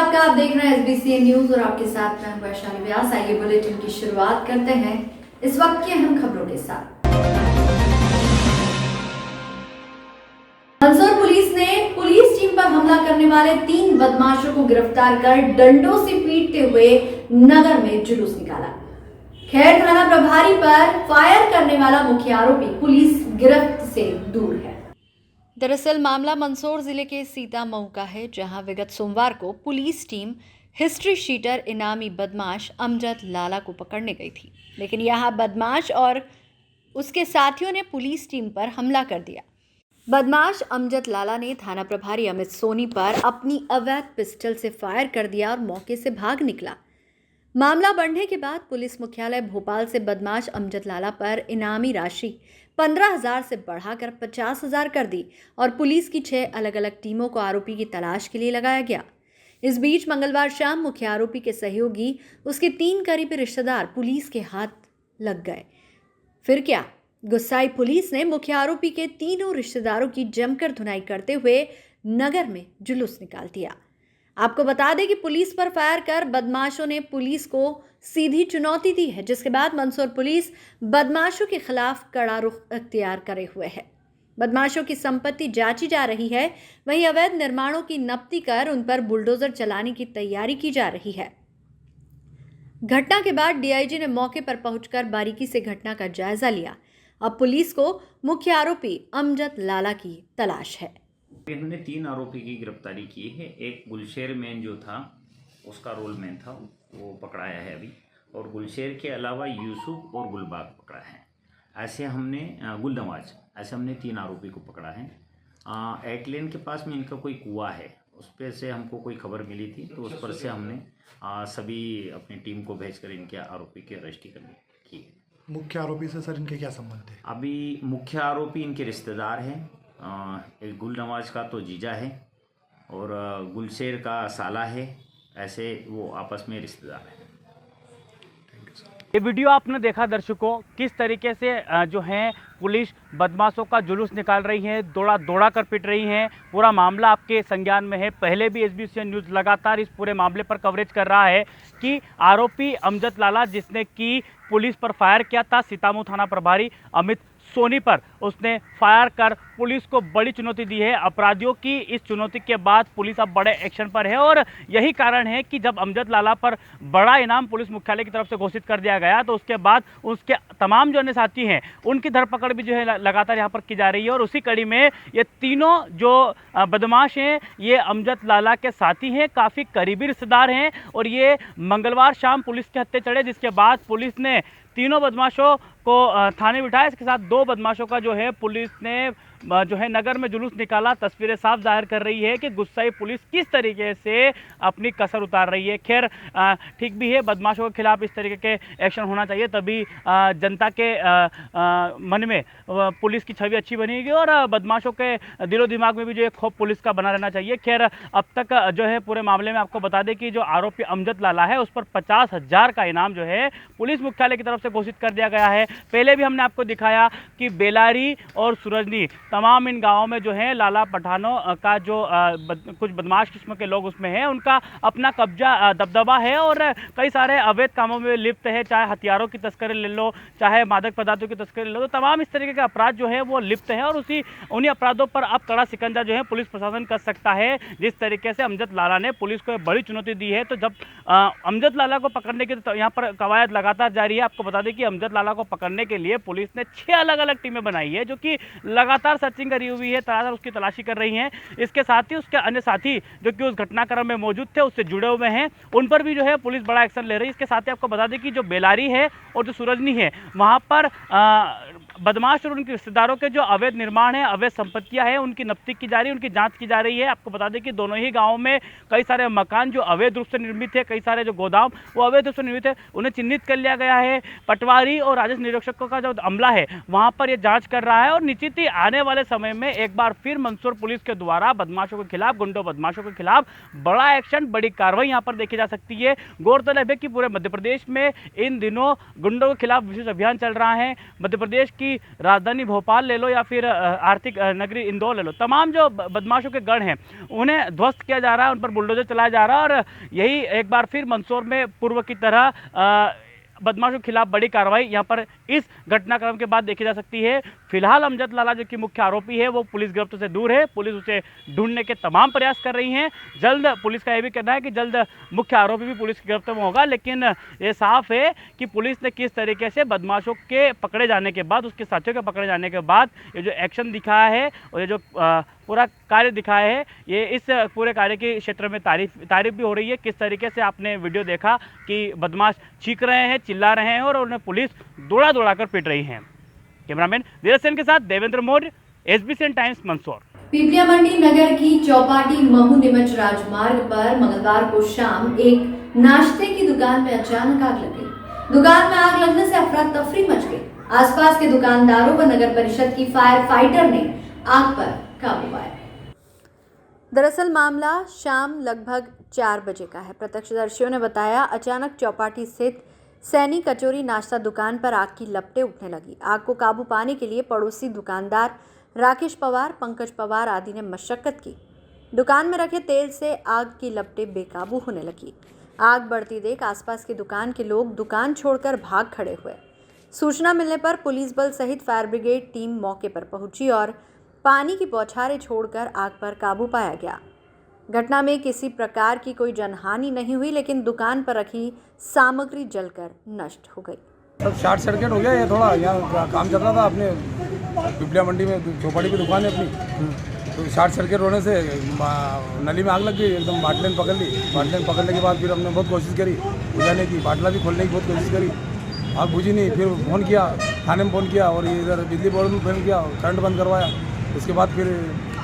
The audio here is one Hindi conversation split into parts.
आपका, आप देख रहे हैं SBCN न्यूज और आपके साथ मैं वैशाली व्यास। आइए बुलेटिन की शुरुआत करते हैं इस वक्त की अहम खबरों के साथ। मंदसौर पुलिस ने पुलिस टीम पर हमला करने वाले 3 बदमाशों को गिरफ्तार कर डंडों से पीटते हुए नगर में जुलूस निकाला। खैर थाना प्रभारी पर फायर करने वाला मुख्य आरोपी पुलिस गिरफ्त से दूर है। दरअसल मामला मंदसौर जिले के सीतामऊ का है, जहां विगत सोमवार को पुलिस टीम हिस्ट्री शीटर इनामी बदमाश अमजद लाला को पकड़ने गई थी, लेकिन यहां बदमाश और उसके साथियों ने पुलिस टीम पर हमला कर दिया। बदमाश अमजद लाला ने थाना प्रभारी अमित सोनी पर अपनी अवैध पिस्टल से फायर कर दिया और मौके से भाग निकला। मामला बढ़ने के बाद पुलिस मुख्यालय भोपाल से बदमाश अमजद लाला पर इनामी राशि 15,000 से बढ़ाकर 50,000 कर दी और पुलिस की 6 अलग अलग टीमों को आरोपी की तलाश के लिए लगाया गया। इस बीच मंगलवार शाम मुख्य आरोपी के सहयोगी, उसके 3 करीबी रिश्तेदार पुलिस के हाथ लग गए। फिर क्या, गुस्साई पुलिस ने मुख्य आरोपी के तीनों रिश्तेदारों की जमकर धुनाई करते हुए नगर में जुलूस निकाल दिया। आपको बता दें कि पुलिस पर फायर कर बदमाशों ने पुलिस को सीधी चुनौती दी है, जिसके बाद मंदसौर पुलिस बदमाशों के खिलाफ कड़ा रुख अख्तियार करे हुए है। बदमाशों की संपत्ति जांची जा रही है, वहीं अवैध निर्माणों की नपती कर उन पर बुलडोजर चलाने की तैयारी की जा रही है। घटना के बाद डीआईजी ने मौके पर पहुंचकर बारीकी से घटना का जायजा लिया। अब पुलिस को मुख्य आरोपी अमजद लाला की तलाश है। इन्होंने 3 आरोपी की गिरफ्तारी की है। एक गुलशेर मैन जो था, उसका रोल मैन था, वो पकड़ाया है अभी, और गुलशेर के अलावा यूसुफ और गुलबाग पकड़ा है। ऐसे हमने गुलनवाज, ऐसे हमने 3 आरोपी को पकड़ा है। एटलेन के पास में इनका कोई कुआं है, उस पर से हमको कोई खबर मिली थी, तो उस पर से हमने सभी अपनी टीम को भेजकर इनके आरोपी की अरेस्ट की। मुख्य आरोपी से सर इनके क्या संबंध है? अभी मुख्य आरोपी इनके रिश्तेदार हैं। एक गुलनवाज का तो जीजा है और गुलशेर का साला है, ऐसे वो आपस में रिश्तेदार हैं। ये वीडियो आपने देखा दर्शकों, किस तरीके से जो है पुलिस बदमाशों का जुलूस निकाल रही है, दौड़ा कर पिट रही है। पूरा मामला आपके संज्ञान में है। पहले भी SBCN न्यूज़ लगातार इस पूरे मामले पर कवरेज कर रहा है कि आरोपी अमजद लाला, जिसने कि पुलिस पर फायर किया था, सीतामऊ थाना प्रभारी अमित सोनी पर उसने फायर कर पुलिस को बड़ी चुनौती दी है। अपराधियों की इस चुनौती के बाद पुलिस अब बड़े एक्शन पर है और यही कारण है कि जब अमजद लाला पर बड़ा इनाम पुलिस मुख्यालय की तरफ से घोषित कर दिया गया, तो उसके बाद उसके तमाम जो अन्य साथी हैं उनकी धरपकड़ भी जो है लगातार यहाँ पर की जा रही है। और उसी कड़ी में ये तीनों जो बदमाश हैं, ये अमजद लाला के साथी हैं, काफ़ी करीबी रिश्तेदार हैं और ये मंगलवार शाम पुलिस के हत्थे चढ़े, जिसके बाद पुलिस ने तीनों बदमाशों को थाने बिठाया। इसके साथ 2 बदमाशों का जो है पुलिस ने जो है नगर में जुलूस निकाला। तस्वीरें साफ जाहिर कर रही है कि गुस्साई पुलिस किस तरीके से अपनी कसर उतार रही है। खैर ठीक भी है, बदमाशों के खिलाफ इस तरीके के एक्शन होना चाहिए, तभी जनता के मन में पुलिस की छवि अच्छी बनेगी और बदमाशों के दिलो दिमाग में भी जो एक खौफ पुलिस का बना रहना चाहिए। खैर अब तक जो है पूरे मामले में आपको बता दें कि जो आरोपी अमजद लाला है, उस पर 50,000 का इनाम जो है पुलिस मुख्यालय की तरफ से घोषित कर दिया गया है। पहले भी हमने आपको दिखाया कि बेलारी और सूरजनी, तमाम इन गांवों में जो है लाला पठानों का जो कुछ बदमाश किस्म के लोग उसमें हैं, उनका अपना कब्जा दबदबा है और कई सारे अवैध कामों में लिप्त है। चाहे हथियारों की तस्करी ले लो, चाहे मादक पदार्थों की तस्करी ले लो, तो तमाम इस तरीके के अपराध जो है वो लिप्त है और उन्हीं अपराधों पर अब कड़ा शिकंजा जो है पुलिस प्रशासन कर सकता है। जिस तरीके से अमजद लाला ने पुलिस को बड़ी चुनौती दी है, तो जब अमजद लाला को पकड़ने की तो यहाँ पर कवायद लगातार जारी है। आपको बता दें कि अमजद लाला को पकड़ने के लिए पुलिस ने 6 अलग अलग टीमें बनाई है, जो कि लगातार सर्चिंग करी हुई है, लगातार उसकी तलाशी कर रही हैं। इसके साथ ही उसके अन्य साथी जो कि उस घटनाक्रम में मौजूद थे, उससे जुड़े हुए हैं, उन पर भी जो है पुलिस बड़ा एक्शन ले रही है। इसके साथ ही आपको बता दें कि जो बेलारी है और जो सूरजनी है, वहाँ पर बदमाश और उनके रिश्तेदारों के जो अवैध निर्माण है, अवैध संपत्तियां हैं, उनकी नफ्ती की जा रही है, उनकी जांच की जा रही है। आपको बता दें कि दोनों ही गांवों में कई सारे मकान जो अवैध रूप से निर्मित है, कई सारे जो गोदाम वो अवैध रूप से निर्मित है, उन्हें चिन्हित कर लिया गया है। पटवारी और राजस्व निरीक्षकों का जो अमला है वहां पर ये जांच कर रहा है और निश्चित ही आने वाले समय में एक बार फिर मंदसौर पुलिस के द्वारा बदमाशों के खिलाफ, गुंडों बदमाशों के खिलाफ बड़ा एक्शन, बड़ी कार्रवाई यहाँ पर देखी जा सकती है। गौरतलब है कि पूरे मध्य प्रदेश में इन दिनों गुंडों के खिलाफ विशेष अभियान चल रहा है। मध्य प्रदेश की की राजधानी भोपाल ले लो या फिर आर्थिक नगरी इंदौर ले लो, तमाम जो बदमाशों के गढ़ हैं उन्हें ध्वस्त किया जा रहा है, उन पर बुलडोजर चलाया जा रहा है। और यही एक बार फिर मंदसौर में पूर्व की तरह बदमाशों के खिलाफ बड़ी कार्रवाई यहाँ पर इस घटनाक्रम के बाद देखी जा सकती है। फिलहाल अमजद लाला जो कि मुख्य आरोपी है वो पुलिस गिरफ्त से दूर है, पुलिस उसे ढूंढने के तमाम प्रयास कर रही है। जल्द पुलिस का यह भी कहना है कि जल्द मुख्य आरोपी भी पुलिस की गिरफ्त में होगा, लेकिन ये साफ है कि पुलिस ने किस तरीके से बदमाशों के पकड़े जाने के बाद, उसके साथियों के पकड़े जाने के बाद ये जो एक्शन दिखाया है और ये जो पूरा कार्य दिखाया है, ये इस पूरे कार्य के क्षेत्र में तारीफ भी हो रही है। किस तरीके से आपने वीडियो देखा कि बदमाश चीख रहे हैं, चिल्ला रहे हैं और उन्हें पुलिस दौड़ा दौड़ा कर पीट रही है। कैमरामैन वीर सेन के साथ देवेंद्र मौर्य, एसबीसी टाइम्स, मंदसौर। पिपलिया मंडी नगर की चौपाटी महू नीमच राजमार्ग पर मंगलवार को शाम एक नाश्ते की दुकान में अचानक आग लग गई। दुकान में आग लगने से अफरा तफरी मच गई। आसपास के दुकानदारों व नगर परिषद की फायर फाइटर ने आग पर काबू पाया। दरअसल मामला शाम लगभग 4 बजे का है। प्रत्यक्षदर्शियों ने बताया, अचानक चौपाटी स्थित सैनी कचौरी नाश्ता दुकान पर आग की लपटें उठने लगी। आग को काबू पाने के लिए पड़ोसी दुकानदार राकेश पवार, पंकज पवार आदि ने मशक्कत की। दुकान में रखे तेल से आग की लपटें बेकाबू होने लगी। आग बढ़ती देख आसपास की दुकान के लोग दुकान छोड़कर भाग खड़े हुए। सूचना मिलने पर पुलिस बल सहित फायर ब्रिगेड टीम मौके पर पहुंची और पानी की बौछारें छोड़कर आग पर काबू पाया गया। घटना में किसी प्रकार की कोई जनहानि नहीं हुई, लेकिन दुकान पर रखी सामग्री जलकर नष्ट हो गई। सब शॉर्ट सर्किट हो गया। ये थोड़ा यहाँ काम चल रहा था अपने पिपलिया मंडी में, चौपाटी की दुकान है अपनी, तो शॉर्ट सर्किट होने से नली में आग लग गई। एकदम बाटलें पकड़ ली। बाटलें पकड़ने के बाद फिर हमने बहुत कोशिश करी बुझाने की, बाटला भी खोलने की बहुत कोशिश करी, आग बुझी नहीं। फिर फ़ोन किया, थाने में फ़ोन किया और इधर बिजली बोर्ड में फ़ोन किया, करंट बंद करवाया। उसके बाद फिर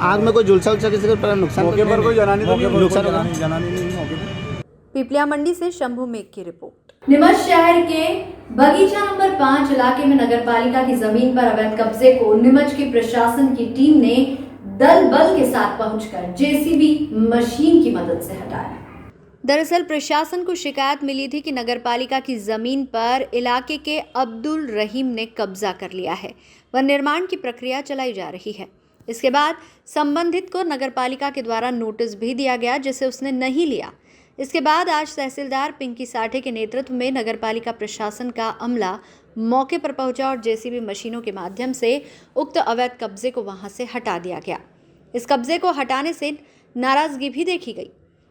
आग में कोई झुलसा उलसा किसी को नुकसान मौके पर कोई जनानी नहीं मौके पर। पिपलिया मंडी से शंभू मेघ की रिपोर्ट। नीमच शहर के बगीचा नंबर 5 इलाके में नगरपालिका की जमीन पर अवैध कब्जे को नीमच के प्रशासन की टीम ने दल बल के साथ पहुंचकर जेसीबी मशीन की मदद से हटाया। दरअसल प्रशासन को शिकायत मिली थी कि नगरपालिका की जमीन पर इलाके के अब्दुल रहीम ने कब्जा कर लिया है व निर्माण की प्रक्रिया चलाई जा रही है। इसके बाद संबंधित को नगरपालिका के द्वारा नोटिस भी दिया गया, जिसे उसने नहीं लिया। इसके बाद आज तहसीलदार पिंकी साठे के नेतृत्व में नगरपालिका प्रशासन का अमला मौके पर पहुंचा और जेसीबी मशीनों के माध्यम से उक्त अवैध कब्जे को वहां से हटा दिया गया। इस कब्जे को हटाने से नाराजगी भी देखी गई।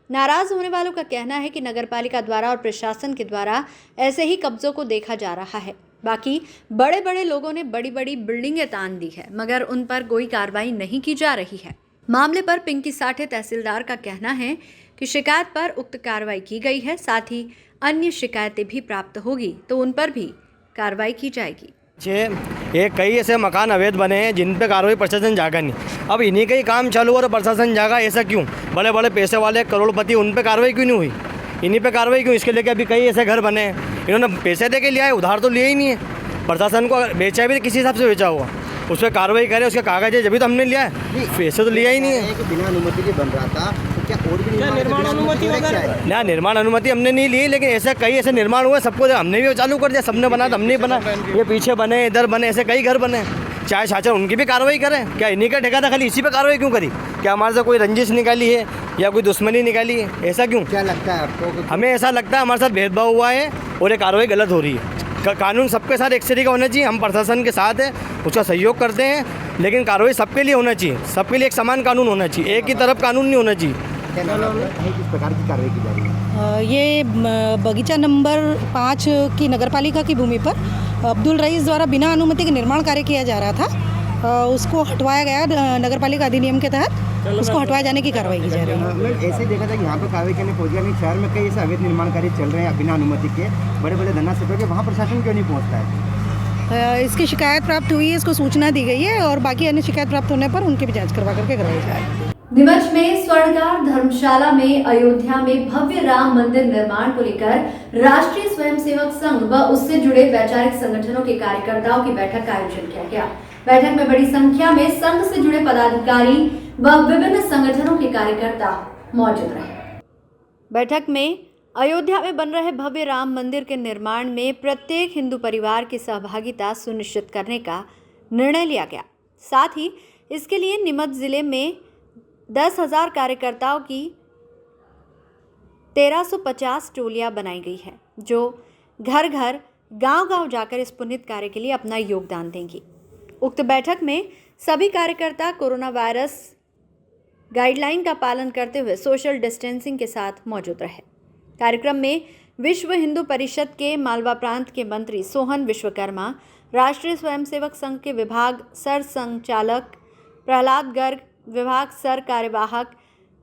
नाराज होने वालों का कहना है कि नगरपालिका द्वारा और प्रशासन के द्वारा ऐसे ही कब्जों को देखा जा रहा है। बाकी बड़े बड़े लोगों ने बड़ी बड़ी बिल्डिंगें तान दी है, मगर उन पर कोई कार्रवाई नहीं की जा रही है। मामले पर पिंकी साठे तहसीलदार का कहना है कि शिकायत पर उक्त कार्रवाई की गई है, साथ ही अन्य शिकायतें भी प्राप्त होगी तो उन पर भी कार्रवाई की जाएगी। ये कई ऐसे मकान अवैध बने हैं जिन पे कार्रवाई प्रशासन जागा नहीं। अब इन्हीं का ही काम चालू हो तो प्रशासन जागा, ऐसा क्यों? बड़े बड़े पैसे वाले करोड़पति, उन पे कार्रवाई क्यों नहीं हुई? इन्हीं पे कार्रवाई क्यों? इसके लेके अभी कई ऐसे घर बने हैं, इन्होंने पैसे दे के लिया है, उधार तो लिए ही नहीं है। प्रशासन को बेचा भी किसी हिसाब से बेचा हुआ, उस पर कार्रवाई करे, उसके कागज है, जब तो हमने लिया है, पैसे तो लिया ही नहीं है। बिना अनुमति के बन रहा था, तो क्या और भी निर्माण अनुमति ना? निर्माण अनुमति हमने नहीं ली, लेकिन ऐसे कई ऐसे निर्माण हुए, सबको हमने भी चालू कर दिया। सबने बना तो हमने बना, ये पीछे बने, इधर बने, ऐसे कई घर बने। चाहे शासन उनकी भी कार्रवाई करें, क्या इन्हीं का ठेका था खाली इसी पे कार्रवाई क्यों करी? क्या हमारे से कोई रंजिश निकाली है या कोई दुश्मनी निकाली है? ऐसा क्यों? क्या लगता है आपको? हमें ऐसा लगता है हमारे साथ भेदभाव हुआ है और ये कार्रवाई गलत हो रही है। कानून सबके साथ एक तरीका होना चाहिए, हम प्रशासन के साथ है, उसका सहयोग करते हैं, लेकिन कार्रवाई सबके लिए होना चाहिए, सबके लिए एक समान कानून होना चाहिए, एक ही तरफ कानून नहीं होना चाहिए। किस प्रकार की कार्रवाई की जा रही है? ये बगीचा नंबर 5 की नगरपालिका की भूमि पर अब्दुल रईस द्वारा बिना अनुमति के निर्माण कार्य किया जा रहा था, उसको हटवाया गया नगरपालिका अधिनियम के तहत, उसको हटवाए जाने की कार्रवाई की जा रही है। ऐसे देखा था कि यहाँ पर कार्रवाई करने पहुँच गया, शहर में कई ऐसे अवैध निर्माण कार्य चल रहे हैं बिना अनुमति के, बड़े बड़े धरना से के, वहाँ प्रशासन क्यों नहीं पहुँचता है? इसकी शिकायत प्राप्त हुई है, इसको सूचना दी गई है और बाकी अन्य शिकायत प्राप्त होने पर उनकी भी जाँच करवा करके करवाई जाएगी। नीमच में स्वर्णकार धर्मशाला में अयोध्या में भव्य राम मंदिर निर्माण को लेकर राष्ट्रीय स्वयंसेवक संघ व उससे जुड़े वैचारिक संगठनों के कार्यकर्ताओं की बैठक का आयोजन किया गया। बैठक में बड़ी संख्या में संघ से जुड़े पदाधिकारी व विभिन्न संगठनों के कार्यकर्ता मौजूद रहे। बैठक में अयोध्या में बन रहे भव्य राम मंदिर के निर्माण में प्रत्येक हिंदू परिवार की सहभागिता सुनिश्चित करने का निर्णय लिया गया। साथ ही इसके लिए नीमच जिले में 10,000 कार्यकर्ताओं की 1350 टोलियां बनाई गई है, जो घर घर गांव-गांव जाकर इस पुनीत कार्य के लिए अपना योगदान देंगी। उक्त बैठक में सभी कार्यकर्ता कोरोना वायरस गाइडलाइन का पालन करते हुए सोशल डिस्टेंसिंग के साथ मौजूद रहे। कार्यक्रम में विश्व हिंदू परिषद के मालवा प्रांत के मंत्री सोहन विश्वकर्मा, राष्ट्रीय स्वयंसेवक संघ के विभाग सर संचालक प्रहलाद गर्ग, विभाग सर कार्यवाहक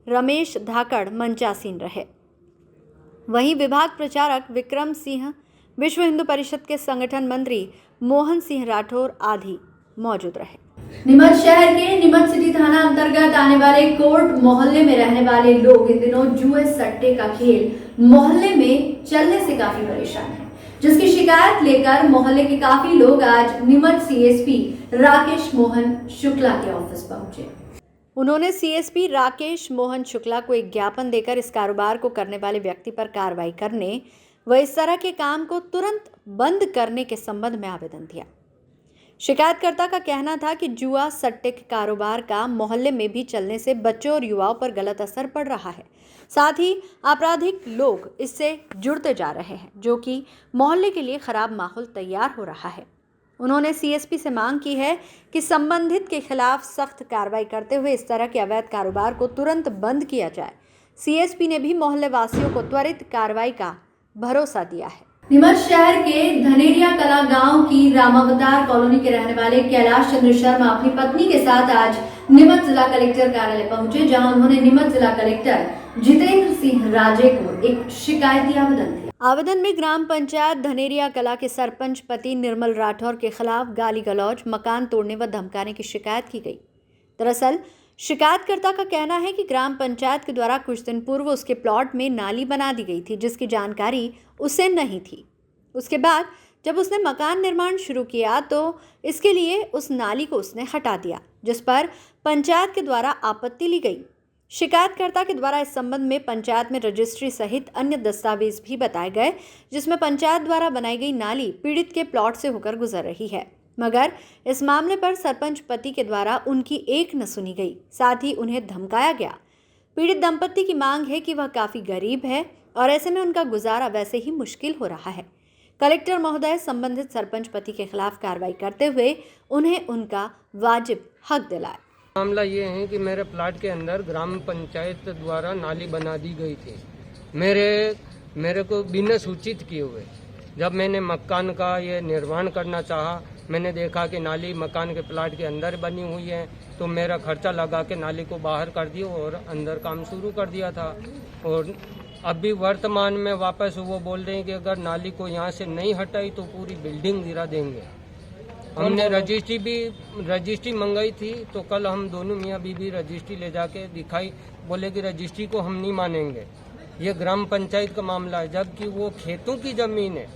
रमेश धाकड़ मंचासीन रहे। वहीं विभाग प्रचारक विक्रम सिंह, विश्व हिंदू परिषद के संगठन मंत्री मोहन सिंह राठौर आदि मौजूद रहे। नीमच शहर के नीमच सिटी थाना अंतर्गत आने वाले कोर्ट मोहल्ले में रहने वाले लोग इन दिनों जुए सट्टे का खेल मोहल्ले में चलने से काफी परेशान हैं, जिसकी शिकायत लेकर मोहल्ले के काफी लोग आज नीमच सीएसपी राकेश मोहन शुक्ला के ऑफिस पहुंचे। उन्होंने सीएसपी राकेश मोहन शुक्ला को एक ज्ञापन देकर इस कारोबार को करने वाले व्यक्ति पर कार्रवाई करने व इस तरह के काम को तुरंत बंद करने के संबंध में आवेदन दिया। शिकायतकर्ता का कहना था कि जुआ सट्टे के कारोबार का मोहल्ले में भी चलने से बच्चों और युवाओं पर गलत असर पड़ रहा है। साथ ही आपराधिक लोग इससे जुड़ते जा रहे हैं, जो कि मोहल्ले के लिए खराब माहौल तैयार हो रहा है। उन्होंने सीएसपी से मांग की है कि संबंधित के खिलाफ सख्त कार्रवाई करते हुए इस तरह के अवैध कारोबार को तुरंत बंद किया जाए। सीएसपी ने भी मोहल्ले वासियों को त्वरित कार्रवाई का भरोसा दिया है। नीमच शहर के धनेरिया कला गांव की रामावतार कॉलोनी के रहने वाले कैलाश चंद्र शर्मा अपनी पत्नी के साथ आज नीमच जिला कलेक्टर कार्यालय पहुंचे, जहां उन्होंने नीमच जिला कलेक्टर जितेंद्र सिंह राजे को एक शिकायती आवेदन दिया। आवेदन में ग्राम पंचायत धनेरिया कला के सरपंच पति निर्मल राठौर के खिलाफ गाली गलौज, मकान तोड़ने व धमकाने की शिकायत की गई। दरअसल शिकायतकर्ता का कहना है कि ग्राम पंचायत के द्वारा कुछ दिन पूर्व उसके प्लॉट में नाली बना दी गई थी, जिसकी जानकारी उसे नहीं थी। उसके बाद जब उसने मकान निर्माण शुरू किया तो इसके लिए उस नाली को उसने हटा दिया, जिस पर पंचायत के द्वारा आपत्ति ली गई। शिकायतकर्ता के द्वारा इस संबंध में पंचायत में रजिस्ट्री सहित अन्य दस्तावेज भी बताए गए, जिसमें पंचायत द्वारा बनाई गई नाली पीड़ित के प्लॉट से होकर गुजर रही है, मगर इस मामले पर सरपंच पति के द्वारा उनकी एक न सुनी गई, साथ ही उन्हें धमकाया गया। पीड़ित दंपत्ति की मांग है कि वह काफ़ी गरीब है और ऐसे में उनका गुजारा वैसे ही मुश्किल हो रहा है। कलेक्टर महोदय संबंधित सरपंच पति के खिलाफ कार्रवाई करते हुए उन्हें उनका वाजिब हक दिलाए। मामला ये है कि मेरे प्लाट के अंदर ग्राम पंचायत द्वारा नाली बना दी गई थी, मेरे को बिना सूचित किए हुए। जब मैंने मकान का ये निर्माण करना चाहा, मैंने देखा कि नाली मकान के प्लाट के अंदर बनी हुई है, तो मेरा खर्चा लगा के नाली को बाहर कर दिया और अंदर काम शुरू कर दिया था। और अभी वर्तमान में वापस वो बोल रहे हैं कि अगर नाली को यहाँ से नहीं हटाई तो पूरी बिल्डिंग गिरा देंगे। हमने रजिस्ट्री मंगाई थी, तो कल हम दोनों मियाँ बीबी रजिस्ट्री ले जाके दिखाई, बोले कि रजिस्ट्री को हम नहीं मानेंगे, ये ग्राम पंचायत का मामला है, जबकि वो खेतों की ज़मीन है।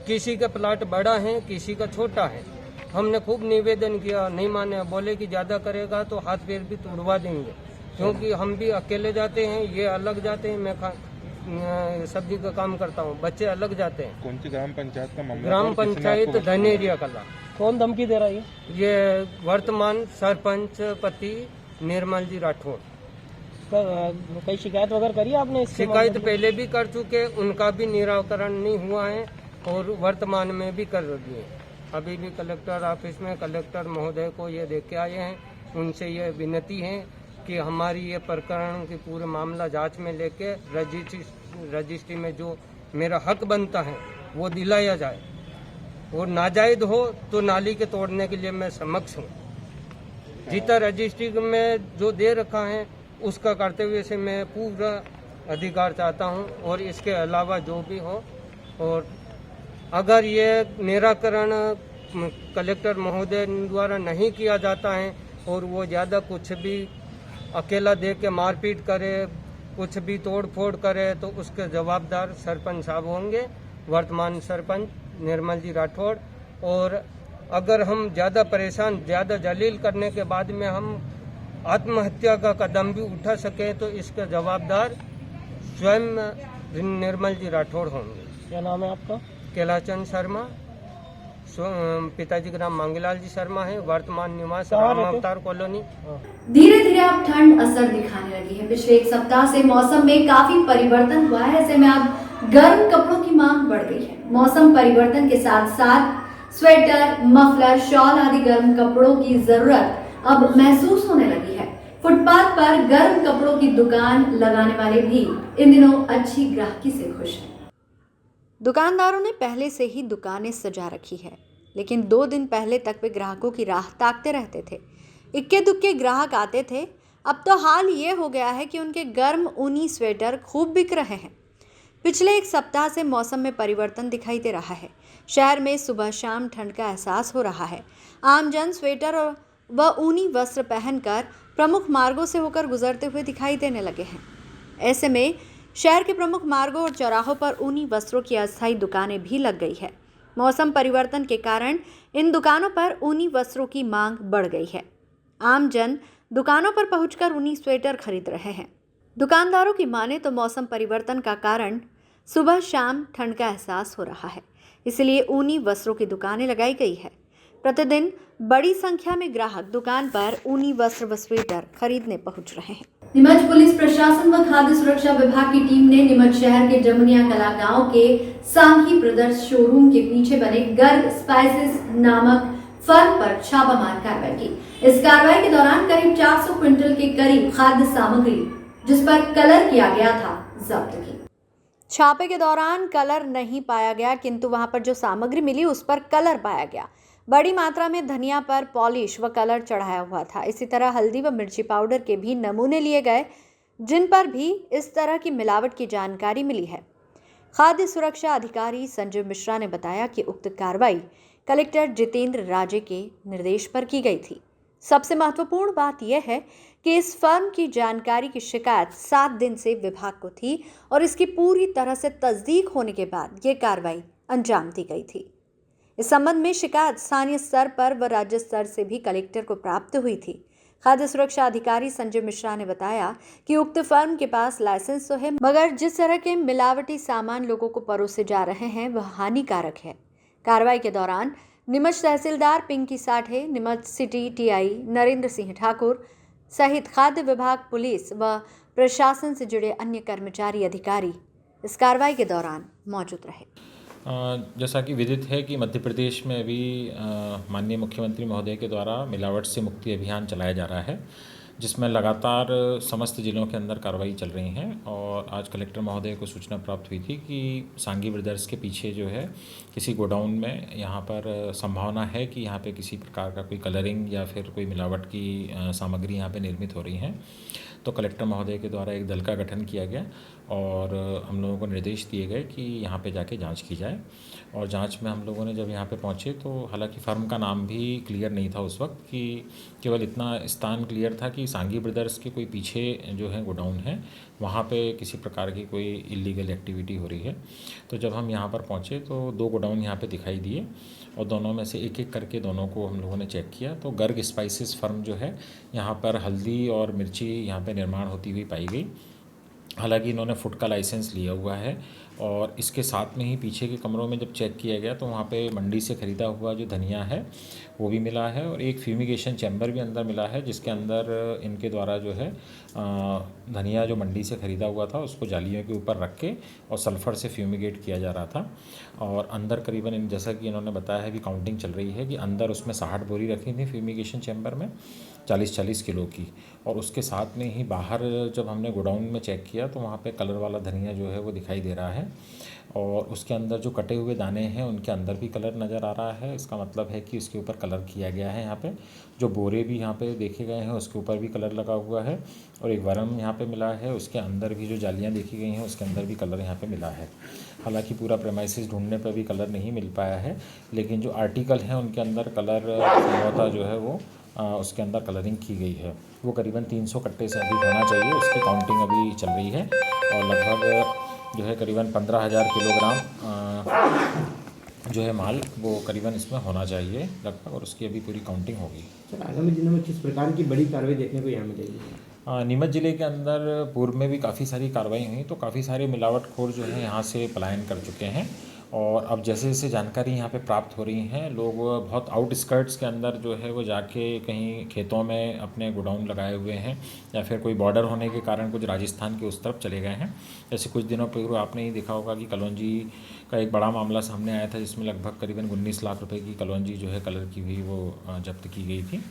किसी का प्लाट बड़ा है, किसी का छोटा है। हमने खूब निवेदन किया, नहीं माने, बोले कि ज़्यादा करेगा तो हाथ पैर भी तोड़वा देंगे, क्योंकि हम भी अकेले जाते हैं, ये अलग जाते हैं, मैं सब्जी का काम करता हूँ, बच्चे अलग जाते हैं। कौन सी ग्राम पंचायत का मामला? ग्राम पंचायत धनेरिया कला। कौन धमकी दे रहा है? ये वर्तमान सरपंच पति निर्मल जी राठौर। कई शिकायत वगैरह करी आपने? शिकायत पहले भी कर चुके, उनका भी निराकरण नहीं हुआ है और वर्तमान में भी कर रही है। अभी भी कलेक्टर ऑफिस में कलेक्टर महोदय को ये देख के आए हैं, उनसे ये विनती है कि हमारी ये प्रकरण की पूरे मामला जांच में लेके रजिस्ट्री में जो मेरा हक बनता है वो दिलाया जाए, और नाजायज हो तो नाली के तोड़ने के लिए मैं समक्ष हूँ। जितना रजिस्ट्री में जो दे रखा है उसका करते हुए से मैं पूरा अधिकार चाहता हूँ, और इसके अलावा जो भी हो, और अगर ये निराकरण कलेक्टर महोदय द्वारा नहीं किया जाता है और वो ज़्यादा कुछ भी अकेला दे के मारपीट करे, कुछ भी तोड़ फोड़ करे, तो उसके जवाबदार सरपंच साहब होंगे, वर्तमान सरपंच निर्मल जी राठौड़। और अगर हम ज़्यादा परेशान, ज़्यादा जलील करने के बाद में हम आत्महत्या का कदम भी उठा सके, तो इसका जवाबदार स्वयं निर्मल जी राठौड़ होंगे। क्या नाम है आपका? कैलाचंद शर्मा, पिताजी का नाम मांगीलाल जी शर्मा है, वर्तमान निवास राम अवतार कॉलोनी। धीरे धीरे अब ठंड असर दिखाने लगी है। पिछले एक सप्ताह से मौसम में काफी परिवर्तन हुआ है। ऐसे में अब गर्म कपड़ों की मांग बढ़ गई है। मौसम परिवर्तन के साथ साथ स्वेटर, मफलर, शॉल आदि गर्म कपड़ों की जरूरत अब महसूस होने लगी है। फुटपाथ पर गर्म कपड़ों की दुकान लगाने वाले भी इन दिनों अच्छी ग्राहकी से खुश हैं। दुकानदारों ने पहले से ही दुकानें सजा रखी है, लेकिन 2 दिन पहले तक वे ग्राहकों की राह ताकते रहते थे। इक्के दुक्के ग्राहक आते थे। अब तो हाल ये हो गया है कि उनके गर्म ऊनी स्वेटर खूब बिक रहे हैं। पिछले एक सप्ताह से मौसम में परिवर्तन दिखाई दे रहा है। शहर में सुबह शाम ठंड का एहसास हो रहा है। आमजन स्वेटर व ऊनी वस्त्र पहनकर प्रमुख मार्गों से होकर गुजरते हुए दिखाई देने लगे हैं। ऐसे में शहर के प्रमुख मार्गों और चौराहों पर ऊनी वस्त्रों की अस्थायी दुकानें भी लग गई है। मौसम परिवर्तन के कारण इन दुकानों पर ऊनी वस्त्रों की मांग बढ़ गई है। आम जन दुकानों पर पहुंचकर ऊनी स्वेटर खरीद रहे हैं। दुकानदारों की माने तो मौसम परिवर्तन का कारण सुबह शाम ठंड का एहसास हो रहा है, इसलिए ऊनी वस्त्रों की दुकानें लगाई गई है। प्रतिदिन बड़ी संख्या में ग्राहक दुकान पर ऊनी वस्त्र व स्वेटर खरीदने पहुंच रहे हैं। नीमच पुलिस प्रशासन व खाद्य सुरक्षा विभाग की टीम ने नीमच शहर के जमुनिया कला गांव के सांघी ब्रदर्स शोरूम के पीछे बने गर्ग स्पाइसेस नामक फर्म पर छापामार कार्रवाई की। इस कार्रवाई के दौरान करीब 400 क्विंटल के करीब खाद्य सामग्री जिस पर कलर किया गया था जब्त की। छापे के दौरान कलर नहीं पाया गया, किंतु वहां पर जो सामग्री मिली उस पर कलर पाया गया। बड़ी मात्रा में धनिया पर पॉलिश व कलर चढ़ाया हुआ था। इसी तरह हल्दी व मिर्ची पाउडर के भी नमूने लिए गए, जिन पर भी इस तरह की मिलावट की जानकारी मिली है। खाद्य सुरक्षा अधिकारी संजय मिश्रा ने बताया कि उक्त कार्रवाई कलेक्टर जितेंद्र राजे के निर्देश पर की गई थी। सबसे महत्वपूर्ण बात यह है कि इस फर्म की जानकारी की शिकायत 7 दिन से विभाग को थी और इसकी पूरी तरह से तस्दीक होने के बाद ये कार्रवाई अंजाम दी गई थी। इस संबंध में शिकायत स्थानीय स्तर पर व राज्य स्तर से भी कलेक्टर को प्राप्त हुई थी। खाद्य सुरक्षा अधिकारी संजय मिश्रा ने बताया कि उक्त फर्म के पास लाइसेंस तो है, मगर जिस तरह के मिलावटी सामान लोगों को परोसे जा रहे हैं वह हानिकारक है। कार्रवाई के दौरान नीमच तहसीलदार पिंकी साठे, नीमच सिटी टीआई नरेंद्र सिंह ठाकुर सहित खाद्य विभाग, पुलिस व प्रशासन से जुड़े अन्य कर्मचारी अधिकारी इस कार्रवाई के दौरान मौजूद रहे। जैसा कि विदित है कि मध्य प्रदेश में अभी माननीय मुख्यमंत्री महोदय के द्वारा मिलावट से मुक्ति अभियान चलाया जा रहा है, जिसमें लगातार समस्त ज़िलों के अंदर कार्रवाई चल रही हैं। और आज कलेक्टर महोदय को सूचना प्राप्त हुई थी कि सांघी ब्रदर्स के पीछे जो है किसी गोडाउन में यहाँ पर संभावना है कि यहाँ पे किसी प्रकार का कोई कलरिंग या फिर कोई मिलावट की सामग्री यहाँ पे निर्मित हो रही हैं। तो कलेक्टर महोदय के द्वारा एक दल का गठन किया गया और हम लोगों को निर्देश दिए गए कि यहाँ पे जाके जांच की जाए। और जांच में हम लोगों ने जब यहाँ पे पहुँचे तो हालांकि फर्म का नाम भी क्लियर नहीं था उस वक्त, कि केवल इतना स्थान क्लियर था कि सांघी ब्रदर्स के कोई पीछे जो है गोडाउन है, वहाँ पे किसी प्रकार की कोई इलीगल एक्टिविटी हो रही है। तो जब हम यहाँ पर पहुँचे तो 2 गोडाउन यहाँ पे दिखाई दिए और दोनों में से एक एक करके दोनों को हम लोगों ने चेक किया। तो गर्ग स्पाइसेस फर्म जो है यहाँ पर हल्दी और मिर्ची यहाँ पे निर्माण होती हुई पाई गई। हालांकि इन्होंने फूड का लाइसेंस लिया हुआ है और इसके साथ में ही पीछे के कमरों में जब चेक किया गया तो वहाँ पे मंडी से ख़रीदा हुआ जो धनिया है वो भी मिला है और एक फ्यूमिगेशन चैम्बर भी अंदर मिला है, जिसके अंदर इनके द्वारा जो है धनिया जो मंडी से ख़रीदा हुआ था उसको जालियों के ऊपर रख के और सल्फ़र से फ्यूमिगेट किया जा रहा था। और अंदर करीबन जैसा कि इन्होंने बताया है कि काउंटिंग चल रही है कि अंदर उसमें 60 बोरी रखी थी फ्यूमिगेशन चैम्बर में 40-40 किलो की। और उसके साथ में ही बाहर जब हमने गोडाउन में चेक किया तो वहाँ पे कलर वाला धनिया जो है वो दिखाई दे रहा है और उसके अंदर जो कटे हुए दाने हैं उनके अंदर भी कलर नज़र आ रहा है। इसका मतलब है कि उसके ऊपर कलर किया गया है। यहाँ पे जो बोरे भी यहाँ पे देखे गए हैं उसके ऊपर भी कलर लगा हुआ है और एक वर्म यहाँ पे मिला है, उसके अंदर भी जो जालियाँ देखी गई हैं उसके अंदर भी कलर यहाँ पे मिला है। हालांकि पूरा प्रेमाइसिस ढूंढने पर भी कलर नहीं मिल पाया है, लेकिन जो आर्टिकल हैं उनके अंदर कलर संभवतः जो है वो उसके अंदर कलरिंग की गई है। वो करीबन 300 कट्टे से अधिक होना चाहिए। उसकी काउंटिंग अभी चल रही है और लगभग जो है करीबन 15,000 किलोग्राम जो है माल वो करीबन इसमें होना चाहिए लगभग, और उसकी अभी पूरी काउंटिंग होगी। सर आगामी दिनों में किस प्रकार की बड़ी कार्रवाई देखने को यहाँ मिलेगी? नीमच ज़िले के अंदर पूर्व में भी काफ़ी सारी कार्रवाई हुई, तो काफ़ी सारे मिलावटखोर जो है यहाँ से पलायन कर चुके हैं। और अब जैसे जैसे जानकारी यहाँ पे प्राप्त हो रही हैं, लोग बहुत आउटस्कर्ट्स के अंदर जो है वो जाके कहीं खेतों में अपने गोडाउन लगाए हुए हैं, या फिर कोई बॉर्डर होने के कारण कुछ राजस्थान के उस तरफ चले गए हैं। जैसे कुछ दिनों पूर्व आपने ही देखा होगा कि कलौंजी का एक बड़ा मामला सामने आया था, जिसमें लगभग करीबन 19 लाख रुपए की कलौंजी जो है कलर की हुई वो जब्त की गई थी।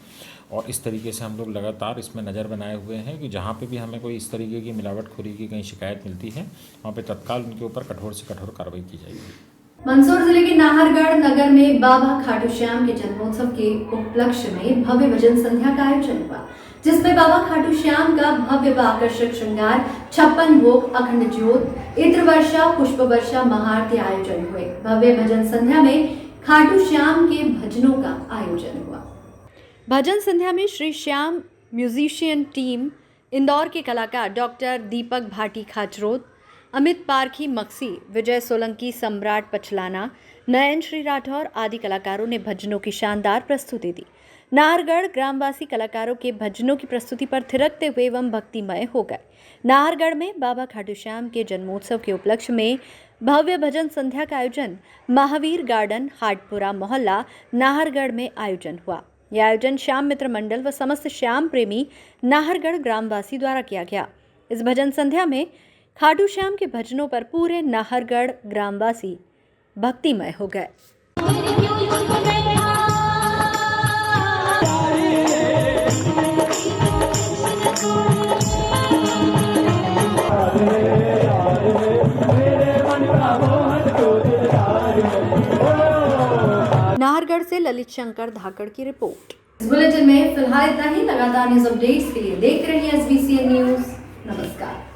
और इस तरीके से हम लोग लगातार इसमें नज़र बनाए हुए हैं कि जहाँ पे भी हमें कोई इस तरीके की मिलावटखोरी की कहीं शिकायत मिलती है, वहाँ पे तत्काल उनके ऊपर कठोर से कठोर कार्रवाई की जाएगी। मंदसौर जिले के नाहरगढ़ नगर में बाबा खाटू श्याम के जन्मोत्सव के उपलक्ष्य में भव्य भजन संध्या का आयोजन हुआ, जिसमें बाबा खाटू श्याम का भव्य व आकर्षक श्रृंगार, 56 भोग, अखंड ज्योत, इत्र वर्षा, पुष्प वर्षा, महाआरती आयोजन हुए। भव्य भजन संध्या में खाटू श्याम के भजनों का आयोजन हुआ। भजन संध्या में श्री श्याम म्यूजिशियन टीम, इंदौर के कलाकार डॉक्टर दीपक भाटी खाचरोद, अमित पारखी मक्सी, विजय सोलंकी, सम्राट पचलाना, नयन श्री राठौर आदि कलाकारों ने भजनों की शानदार प्रस्तुति दी। नाहरगढ़ ग्रामवासी कलाकारों के भजनों की प्रस्तुति पर थिरकते हुए एवं भक्तिमय हो गए। नाहरगढ़ में बाबा खाटू श्याम के जन्मोत्सव के उपलक्ष्य में भव्य भजन संध्या का आयोजन महावीर गार्डन, हाटपुरा मोहल्ला, नाहरगढ़ में आयोजन हुआ। यह आयोजन श्याम मित्र मंडल व समस्त श्याम प्रेमी नाहरगढ़ ग्रामवासी द्वारा किया गया। इस भजन संध्या में खाटू श्याम के भजनों पर पूरे नाहरगढ़ ग्रामवासी भक्तिमय हो गए। नाहरगढ़ से ललित शंकर धाकड़ की रिपोर्ट। इस बुलेटिन में फिलहाल इतना ही। लगातार न्यूज अपडेट्स के लिए देख रहे हैं SBCN न्यूज। नमस्कार।